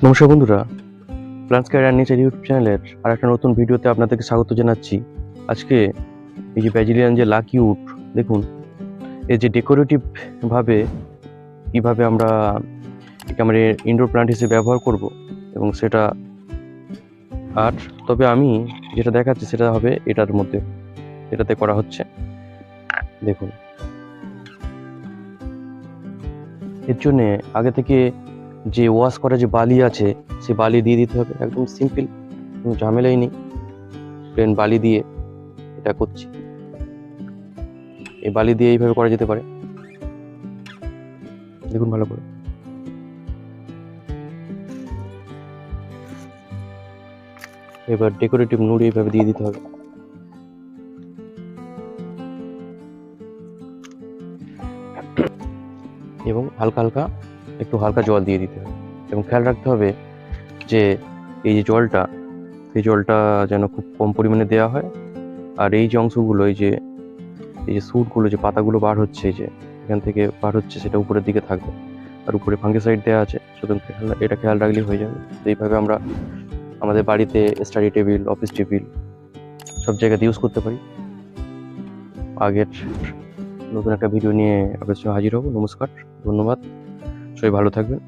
নমস্কার বন্ধুরা, plants care and nature YouTube চ্যানেলের আর একটা নতুন ভিডিওতে আপনাদেরকে স্বাগত জানাচ্ছি। আজকে এই যে ব্যাজিলিয়ান যে লাকি উড, দেখুন এই যে ডেকোরেটিভ ভাবে কীভাবে আমরা একে আমরা ইনডোর প্ল্যান্ট হিসেবে ব্যবহার করব এবং সেটা আর তবে আমি যেটা দেখাচ্ছি সেটা হবে এটার মধ্যে, এটাতে করা হচ্ছে। দেখুন, এর জন্যে আগে থেকে যে ওয়াশ করা যে বালি আছে সে বালি দিয়ে দিতে হবে। একদম সিম্পল, কোনো ঝামেলাই নেই, প্লেন বালি দিয়ে এটা করছি। এই বালি দিয়ে এইভাবে করা যেতে পারে, দেখুন ভালো করে। এবার ডেকোরেটিভ নুড়ি এইভাবে দিয়ে দিতে হবে। এবং হালকা হালকা একটু হালকা জল দিয়ে দিতে হবে এবং খেয়াল রাখতে হবে যে এই যে জলটা, সেই জলটা যেন খুব কম পরিমাণে দেওয়া হয়। আর এই যে অংশগুলো, এই যে স্যুটগুলো, যে পাতাগুলো বার হচ্ছে, এই যে এখান থেকে বার হচ্ছে, সেটা উপরের দিকে থাকবে। আর উপরে ফাঙ্গিসাইড দেওয়া আছে, সুতরাং এটা খেয়াল রাখলেই হয়ে যাবে। এইভাবে আমরা আমাদের বাড়িতে স্টাডি টেবিল, অফিস টেবিল সব জায়গাতে ইউজ করতে পারি। আগের নতুন একটা ভিডিও নিয়ে আপনাদের সঙ্গে হাজির হব। নমস্কার, ধন্যবাদ, সবাই ভালো থাকবেন।